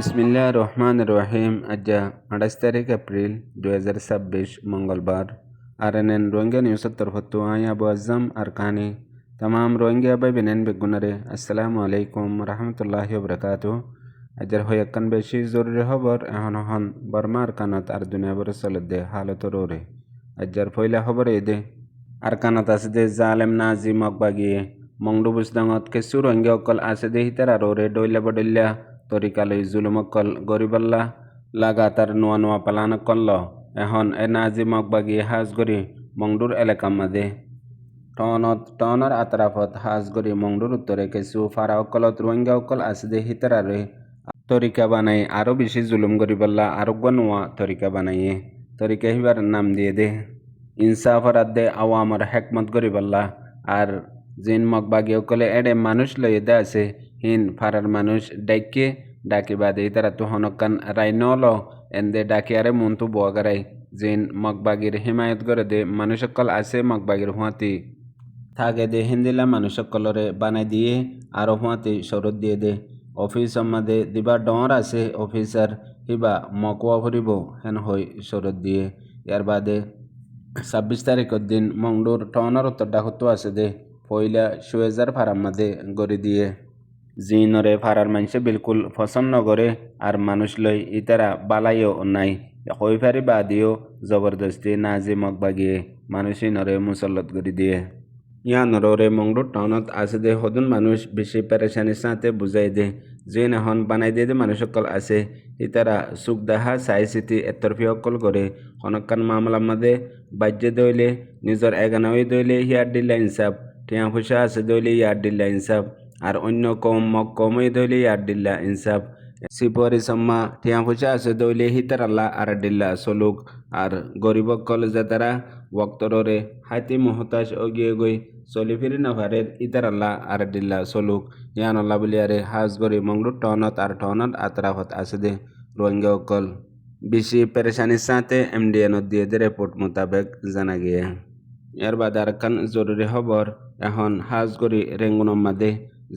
বিসমিল্লাহ রহমান রহিম। আজ 28 এপ্রিল 2026 মঙ্গলবার। RNN রোহিঙ্গা নিউজের তরফত আই আবু আজম আর কাহানি তাম রোহিঙ্গা বাই বেনেন বেগুনারে আসসালামু আলাইকুম রহমতুল্লাহি বরকাত। আজের হয়াক্কান বেশি জরুরি খবর এখন হন বর্মা আর কানত আর দুনিয়া বর চলদে হালতর ওরে। আজের পয়লা খবর এদে আর কানত আছে দে জালেম নাজি মকবাগিয়ে মংডু বুসদাঙত কেসু রোহিঙ্গা অকল আছে দে হিতার আর ওরে ডইলা বডইলা তরিকালৈ জুলুমকল গরিবাল্লা লাগাতার নোয়া নোয়া পালান করল। এখন এ নাজি মকবাগি হাজগরি মংডুর এলাকা মাদে টনর আতরাফত হাজগরি মংডুর উত্তরে কিছু ফারা অকলত রোহিঙ্গা অকল আসদে হিতারে তরিকা বানাই আরো বেশি জুলুম গরিবাল্লা আরোগ্য নোয়া তরিকা বানাইয়ে তরিকা হিবার নাম দিয়ে দে ইনসাফ দে আওয়ামর হেকমত গরিবাল্লা। আর জিন মকবাগি অকলে এডে মানুষ লইয়ে দে আছে হিন ফারার মানুষ ডাকি বাদে তারা তো হনকান রাইনল এন্দে ডাকি আরে মন্তু বোয়াগারাই জিন মকবাগির হিমায়ত করে দে মানুষ সকল আছে মকবাগির হুঁয়াতি থাকে দে হিন্দিলা মানুষ সকলরে বানাই দিয়ে আরো হুঁয়াতি সরত দিয়ে দে অফিস মাদে দিবা ডর আছে অফিসার হিবা মকুয়া ফুরিব হেন হই সরত দিয়ে। ইয়ার বাদে 26 তারিখের দিন মংডুর টনের উত্তর ডাকতো আছে দে পয়লা সুয়েজার ফারার মাদে গড়ি দিয়ে জিনরে ফারার মানুষে বিলকুল পছন্দ করে আর মানুষ লই ইতারা বালাইও নাই হই ফারি বাদিও জবরদস্তি নাজি মকবাগিয়ে মানুষই নরে মুসল্লত করে দিয়ে। ইয়ানরে মংডুর টাউনত আছে দে হদুন মানুষ বেশি পেরেশানির সাথে বুঝাই দে জিন এখন বানাই দিয়ে দে মানুষ সকল আছে ইতারা সুখ দেখা চাই চিতি এতরফি সকল করে হনকান মামলা মাদে বাজ্যে দইলে নিজের এগানাওই দইলে ইয়ার দিল্লা ইনসাফ টিয়া পয়সা আছে দইলে ইয়ার দিল্লা ইনসাফ আর অন্য কমই দইলে ইয়ার দিল্লা ইনসাফ সিপরি সম্মা টিয়া পয়সা আছে দইলে হিতার আল্লাহ আর দিল্লা সলুক আর গরিব কলেজে তারা ওক্তরে হাতি মহতাজ অগিয়ে গই চলি ফিরি নভারের ইতার আল্লাহ আর দিল্লা সলুক ইয়ান আল্লাহ বলিয়ারে হাজ গরি মংডুর টনত আর টনত আতরাফত আছে দে রোহিঙ্গা অকল বেশি পেরেশানির সাথে MDN দিয়ে দে রিপোর্ট মোতাবেক জানা গিয়ে। এর বাদে আর কান জরুরি খবর এখন হাজগরি রেঙ্গুনম মাদে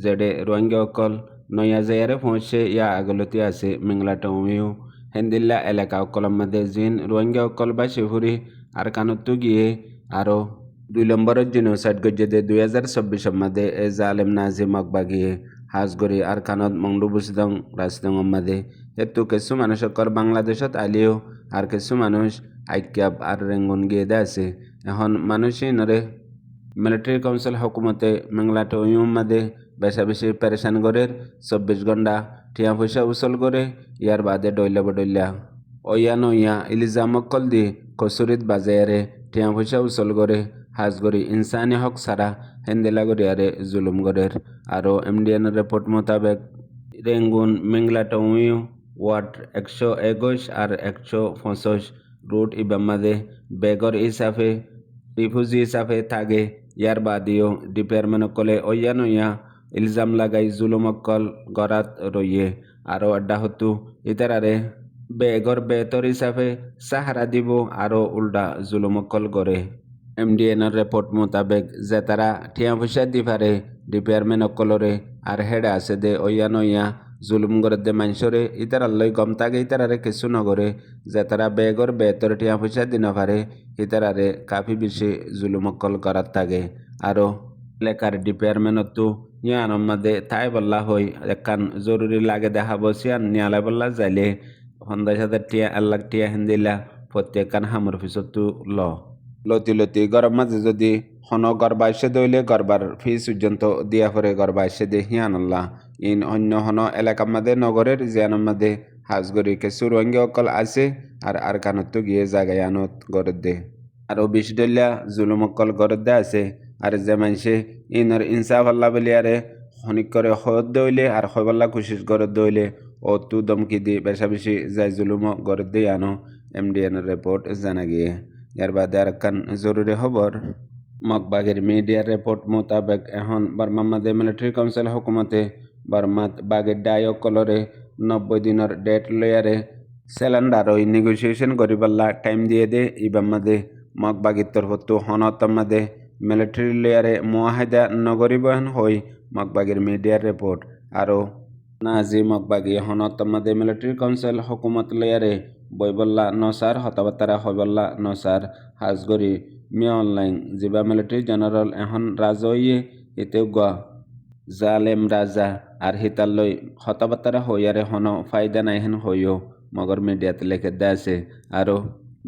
যেডে রোহিঙ্গা অকল নয়া জায়ারে পৌঁছে ইয়া আগলতি আছে মিংলাটমিও হেন্দিল্লা এলাকা অকলম মাদে জিন রোহিঙ্গা অকল বা শিফুরি আর কানতো গিয়ে আরো 2 নম্বরের জিনোসাইড গজ্জেদে 2024 মাদে এ জালেম নাজি মকবাগিয়ে হাজগরি আর কানত মংডু বুসদং রাজদং মাদে হেতু কিছু মানুষ অকল বাংলাদেশত আলিও আর কিছু মানুষ আইক্যাব আর রেঙ্গুন গিয়ে দে আছে। এখন মানুষই নরে মিলিটারি কাউন্সিল হুকুমতে মেংলাটমিও মাদে বেশা বেশি পেরেশান করে 24 ঘন্টা টিয়া পয়সা উসল করে ইয়ার বাদে ডইলা বডইলা ওয়া ইলিজাম অকল দি কসুরিত বাজায়ারে টিয়া পয়সা উসল করে হাজগরি ইনসানি হক সারা হেন্দেলা গরিয়ারে জুলুম গরের। আরও MDN রিপোর্ট মোতাবেক রেঙ্গুন মেংলাটমিও ওয়ার্ড 121 আর 125 রুট ইবামাদে বেগর হিসাবে রিফিউজি হিসাবে থাকে। ইয়ার বাদিও ডিপার্টমেন্ট অকলে ওয়া ইলজাম লাগাই জুলুম অকল গরাত রইয়ে আরও আড্ডা হতু ইতারারে বেগর বেতর হিসাবে সাহারা দিব আরও উল্টা জুলুম অকল গড়ে। MDN রিপোর্ট মোতাবেক যে তারা টিয়া পয়সা দি পারে ডিপার্টমেন্ট অকলরে আর হেডে আছে দে ওয়া জুলুম করে দে মানুষরে ইতারার লই গম থাকে ইতারারে কিছু নগরে যে তারা বেগর বেতর টিয়া পয়সা দি নপারে ইতারারে কাফি বেশি জুলুম অকল করার থাকে। আরও এলাকার ডিপার্টমেন্টতো ইয়ানোর মাদে তাই বল্লা হই একান জরুরি লাগে দেখা বসিয়ান নিয়ালা বল্লা যাইলে 50,000 টিয়া 1 লাখ টিয়া হেন্দিলা প্রত্যেকান হামুর পিছতো লতি গরম মাঝে যদি হন গর্বা এসে দইলে গরবার ফিস পর্যন্ত দিয়া পরে গর্বা এসে দে হিয়ানল্লাহ ইন অন্য হন এলাকা মাদে নগরের জিয়ানোর মাদে হাজগরি কিছু রোহিঙ্গা অকল আছে আর কানতো গিয়ে জায়গায় আনত গড়ত দে আরও বেশি ডলিয়া জুলুম অকল গড়ত দে আছে। আর যে মানুষে ইনর ইনসাফ আল্লাহ বলিয়ারে হনিক করে হত দইলে আর হইবাল্লা কোশিশ গড়ত দইলে ও তু দমকি দি বেশা বেশি যাই জুলুম গড়ত দিয়ে আনো MDN রিপোর্ট জানা গিয়ে। এর বাদে আর কান জরুরি খবর মকবাগের মিডিয়ার রিপোর্ট মোতাবেক এখন বর্মা মাদে মিলিটারি কাউন্সিল হুকুমতে বর্মাত বাগের ডাই অকলরে 90 দিনের ডেট লয়ারে সিলিন্ডার ওই নেগোসিয়েশন করিবাল্লা টাইম দিয়ে দে ইবামাদে মকবাগির তরফতো হনত মাদে মিলিটারি লেয়ারে মুআহাদা নগরী বহন হই মকবাগের মিডিয়ার রিপোর্ট। আরও নাজি মকবাগি হনতমাদে মিলিটারি কাউন্সিল হকুমত লয়ারে বইবল্লা নসার হতাবাতারা হইবল্লা নসার হাজগরি মিয়া অনলাইন জিবা মিলিটারি জেনারেল এখন রাজইয়ে এতেও গা জালেম রাজা আর হিতালই হতাবাতারা হইয়ারে হন ফায়দা নাই হেন হইও মগর মিডিয়াতে লেখে দেছে আরো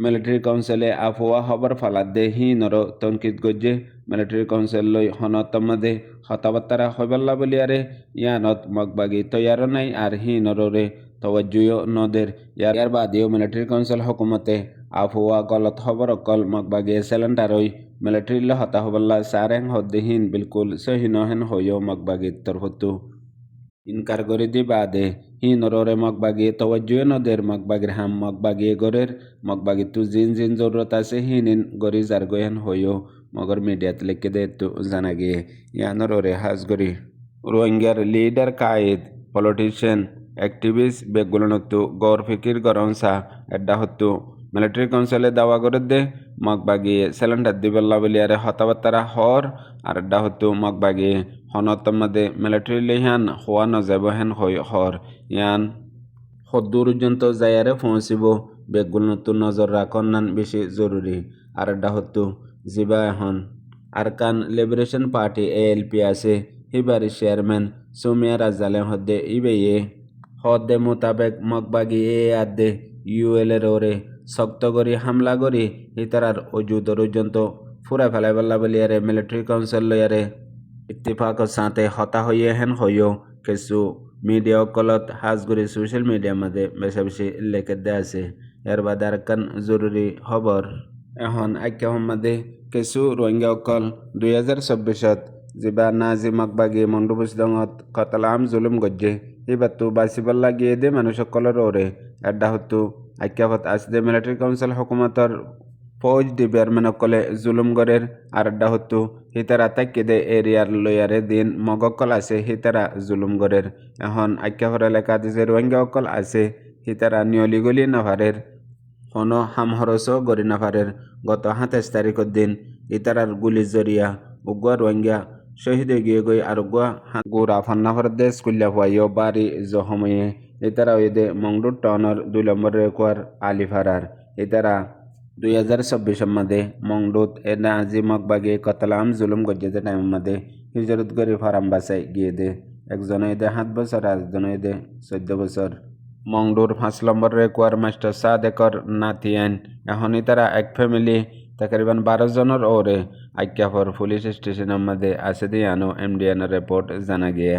মিলিটারি কাউন্সিলে আফওয়া হবার ফালাদ দে হি নর তনকিত গজ্জে মিলিটারি কাউন্সিল লই হনতমাদে হতাবাতারা হইবাল্লা বলিয়ারে ইয়ানত মগবাগি তৈয়ার নাই আর হি নররে তওয়াজ্জুয় নদের ইয়ার বাদেও মিলিটারি কাউন্সিল হকুমতে আফওয়া গলত খবর অকল মগবাগি সেলেন্ডারই মিলিটারি ল হতা হবাল্লা সারেং হদ্দিহীন বিলকুল সহি নহেন হইও মগবাগি তরফতু ইনকার করে দি বাদে হি নররে মগবাগি তওয়াজ্জুয় নদের মগবাগির হাম মগবাগি গরের মগবাগি তু জিন জিন জরুরত আছে হিনিন গরি জার গহেন হইও মগর মিডিয়াত লিখে দে তো জানা গিয়ে ইয়ানররে হাজগরি রোহিঙ্গার লিডার কায়েদ পলিটিশিয়ান অ্যাক্টিভিস্ট বেগুলনত্তু গৌর ফিকির গরমসা এড্ডা হত্তু মিলিটারি কাউন্সিলে দাওয়া করে দে মগবাগিয়ে সিলিন্ডার দিবেল্লা বলিয়ারে হতাবাত্তারা হর আর এড্ডা হত্তু মগবাগিয়ে হনতমাদে মিলিটারি লিহান হওয়া নজাব হেন হর ইয়ান সদ্দূর পর্যন্ত যায়ারে পৌঁছিব বেগুলনত্তু নজর রাখনান বেশি জরুরি আর এড্ডা হত্তু জিবা এখন আরকান লিবারেশন পার্টি ALP আছে হিবারি চেয়ারম্যান সোমিয়া রাজালে হদ্দে ইবেয়ে হদ্দে মোতাবেক মগবাগি আদে UL এর ওরে শক্ত করি হামলা করি হিতারার অজুদ পর্যন্ত ফুরা ফেলাই বল্লা বলিয়ারে মিলিটারি কাউন্সিল লয়ারে ইত্তেফাক সাথে হতা হইয়ে হেন হইও কিছু মিডিয়া অকলত হাজগুড়ি সোশ্যাল মিডিয়ার মধ্যে বেশি বেশি লেখে দেয়া আছে এর বাদে আরকান জরুরি খবর এখন আইক্য মধ্যে কিছু রোহিঙ্গা অকল 2024 জিবা নাজি মগবাগি মন্ডুবুসদঙত কতলাম জুলুম গজ্জে হিবাত্তু বাসিবল্লা গিয়ে দে মানুষ সকলের ওরে এড্ডা হত্তু আইক্যাফত আসদে মিলিটারি কাউন্সিল হকুমতর ফৌজ ডিপার্টমেন্ট অকলে জুলুম গরের আর এড্ডা হত্তু হিতারা তাক্কে দে এরিয়ার লয়ারে দিন মগকল আছে হিতারা জুলুম গরের এখন আইক্যাফর এলাকাত যে রোহিঙ্গা অকল আছে হিতারা নিয়লিগলি নাভারের হন হামহরস গরি নাভারের গত 27 তারিখের দিন ইতারার গুলি জরিয়া উগুয়া রোহিঙ্গা শহীদ গিয়ে গই আর উগুয়া গোরা ফান্নাফর দেশ কুল্লা হওয়াইও বাড়ি জহময়ে ইতারা ওইদে মংডুর টাউনের 2 নম্বর রেকুয়ার আলিফারার ইতারা 2024 মধ্যে মংডুত এনা আজি মগবাগে কতলাম জুলুম গজ্জেতে টাইম মধ্যে হিজরত গরি ফারাম বাসাই গিয়ে দে একজন এদে 7 বছর আর একজন এদে 14 বছর মংডুর 5 নম্বর রেকুয়ার মাস্টার সাদেকর নাতিয়ান এখনই তারা এক ফ্যামিলি তকরিবান 12 জনের ওরে আইক্যাফর পুলিশ স্টেশনের মধ্যে আছে দিয়ে আনো MDN রিপোর্ট জানা গিয়ে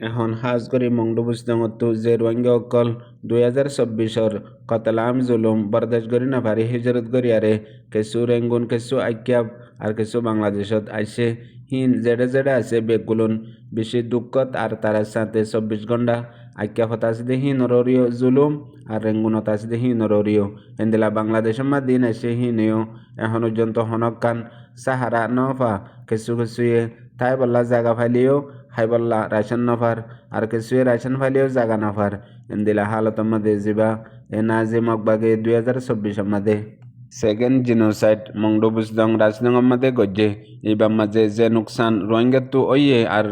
এখন হাজগরি মংডুবুসদঙত্তু যে রোহিঙ্গা অকল 2024 কতলাম জুলুম বরদাস্ত করি না পারি হিজরত করিয়ারে কিছু রেঙ্গুন কিছু আইক্যাব আর কিছু বাংলাদেশত আইসে হিন জেডে জেডে আছে বেগুলুন বেশি দুঃখত আর তার সাথে 24 ঘন্টা আইক্যাফত আছে দে হি নররিও জুলুম আর রেঙ্গুনত আছে দে হি নররিও এন্দিলা বাংলাদেশের মা দিন আছে হি নেও এখন পর্যন্ত হনকান সাহারা নফা কিছু কিছুয়ে তাই বললা জায়গা ফাইলিও হাইবল্লা রাশন নফার আর কিছুয়ে রাশন ফাইলিও জায়গা নফার এন্দিলা হালত মধ্যে জিবা এ নাজি মগবাগে 2024 মধ্যে সেকেন্ড জিনোসাইড মংডুবুসদং রাজনগর মধ্যে গজ্জে এইবার মাঝে যে নুকসান রোহিঙ্গাত্তু ওইয়ে আর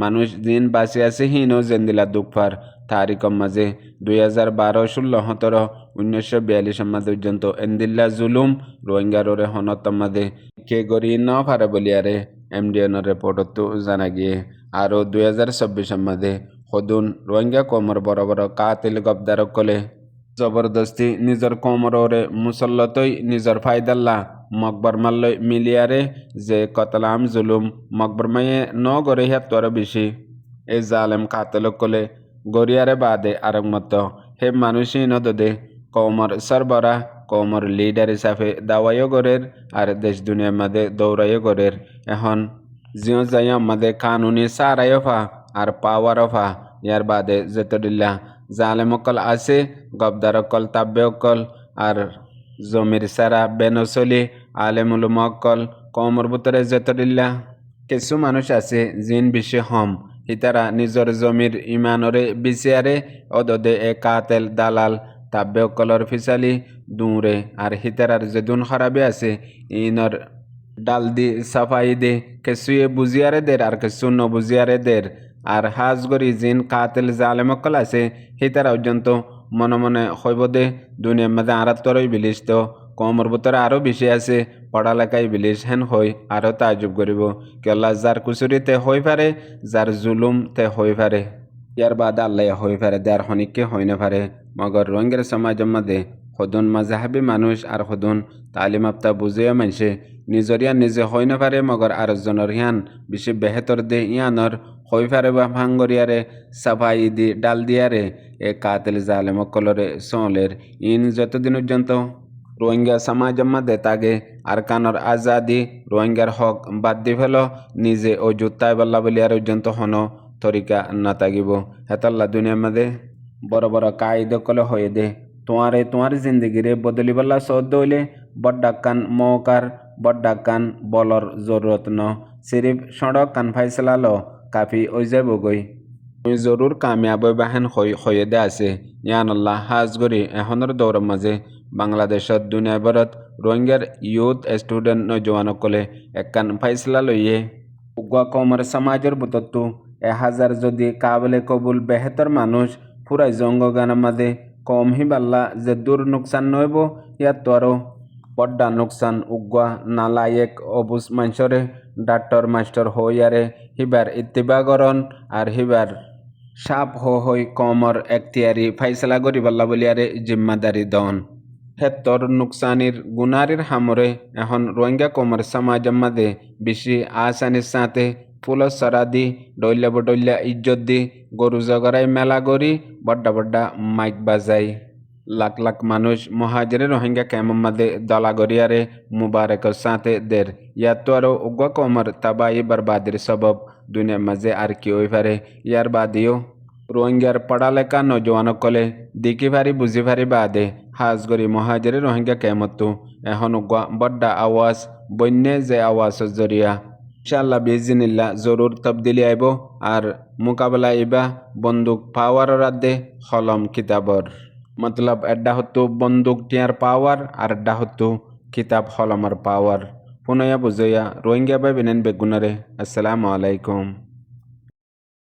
মানুষ দিন বাঁচে আছে হিনও জেন্দিলা দুঃখার তারিখর মাঝে 2012 16 17 1942 মধ্যে পর্যন্ত এন্দিল্লা জুলুম রোহিঙ্গার ওরে হনতর মধ্যে কে গরি ন পারে বলিয়ারে MDN রিপোর্টত জানা গিয়ে আরও 2024 মধ্যে সদুন রোহিঙ্গা কমর বড় বড় কাতিল গবদার কলে জবরদস্তি নিজের কোমরে মুসল্লতই নিজের ফায়দাল্লা মকবর মাল্লই মিলিয়ারে যে কতলাম জুলুম মকবর মাইয়ে ন গরে হাতর বেশি এ জালেম কাতল কলে গরিয়ারে বাদে আরেক মতো হে মানুষই নদে কৌমর সরবরা কৌমর লিডার হিসাবে দাওয়াইও গরের আর দেশ দুনিয়ার মধ্যে দৌড়াইও গরের এখন জিও যাই আমাদের কানুনি সারাইও ফা আর পাওয়ার ফা ইয়ার বাদে যেতদিল্লা জালেমকল আছে গবদারকল তাব্যকল আর জমির সারা বেনসলি আলেমুলমকল কমর ভিতরে যেতদিল্লা কিছু মানুষ আছে জিন বেশি হম হিতারা নিজের জমির ইমানরে বিচারে অদদে এ কাতেল দালাল তাব্যকলর ফিসালি দূরে আর হিতারার যেদুন খারাপে আছে ইনর ডাল দি সাফাই দে কিছুয়ে বুঝিয়ারে দের আর কিছু নবুঝিয়ারে দের আর হাজগরি জিন কাতিল জালেমকল আছে হিতারা পর্যন্ত মনে মনে হইব দে দুনিয়ার মধ্যে আরাত্তরই বিলিস তো কমর ভিতরে আরও বেশি আছে পড়ালেখায় বিলিস হেন হই আরও তাজুব করিব কেলা যার কুচুরিতে হই পারে যার জুলুম তে হই পারে ইয়ার বাদ আল্লাহ হই পারে দেয়ার হনিককে হই না পারে মগর রোহিঙ্গার সমাজের মধ্যে সদন মাজাহাবি মানুষ আর সদন তালিম আপ্তা বুঝে মানছে নিজরিয়া নিজে হই না পারে মগর আরেকজনের হিয়ান বেশি বেহেতর দে ইয়ানর হই পারে বা ভাঙ্গরিয়ারে সাফাই দি ডাল দিয়ারে এ কাতিল জালেমকলরে সলের ইন যতদিন পর্যন্ত রোহিঙ্গা সমাজের মধ্যে তাগে আরকানর আজাদি রোহিঙ্গার হক বাদ দি ফেল নিজে ও জুত্তায় বল্লা বলিয়ার পর্যন্ত হন তরিকা না তাগিব হেতাল্লা দুনিয়ার মধ্যে বড় বড় কায়দ কলে হয়ে দে তোমার জিন্দগিরে বদলি বল্লা সদ্য হইলে বড্ডাকান মৌকার বড্ডাকান বলর জরুরত ন সিরিফ সড়ক কান ফাইসলালো কাফি ওই যাব গই তুই জরুর কামিয়াব বাহেন হয়ে দে আছে ইয়ানল্লাহ হাজগরি এখনের দৌড়ের মাঝে বাংলাদেশত দুনিয়াভরত রোহিঙ্গার ইউথ স্টুডেন্ট নজওয়ানকলে একখান ফাইসলা লইয়ে উগুয়া কমর সমাজের বুতত্তু 1000 যদি কাবলে কবুল বেহতর মানুষ পুরাই জঙ্গগানের মাঝে কম হি বাল্লা যে দূর নুকসান নইব ইয়াত তো আরো বড্ডা নুকসান উগুয়া নালায়েক অবুজ মানুষরে ডাক্তর মাস্টার হইয়ারে হিবার ইত্তিবাগরণ আর হিবার সাপ হই কমর এখতিয়ারি ফাইসলা করি বাল্লা বলিয়ারে জিম্মাদারি দন হেত্তর নুকসানির গুনারির হামরে এখন রোহিঙ্গা কমর সমাজের মাঝে বেশি আসানির সাথে ফুল সরা দি ডইলা বডইলা ইজ্জত দি গরু জগরাই মেলা গড়ি বড্ডা বড্ডা মাইক বাজাই লাখ লাখ মানুষ মহাজরে রোহিঙ্গা ক্যাম্পের মাঝে দলা গড়িয়ারে মুবারকের সাথে দের ইয়াতো আরো উগ্র কমর তাবাই বরবাদির সবব দুনিয়ার মাঝে আর কি হই পারে ইয়ার বাদিও রোহিঙ্গার পড়ালেখা নজওয়ানকলে দেখি পারি বুঝি পারি বাদে হাজগরি মহাজরে রোহিঙ্গা ক্যাম্পতো এখন উগ্র বড্ডা আওয়াজ বন্যে যে আওয়াজের জরিয়া ইনশাআল্লাহ বিজিনিল্লাহ জরুর তবদিলি আইব আর মোকাবেলা ইবা বন্দুক পাওয়ার রাধে হলম কিতাবর মতলব এড্ডা হতো বন্দুক টিয়ার পাওয়ার আর এড্ডা হতো কিতাব হলমর পাওয়ার পুনয়া বুঝইয়া রোহিঙ্গা বাই বিনেন বেগুনারে আসসালামু আলাইকুম।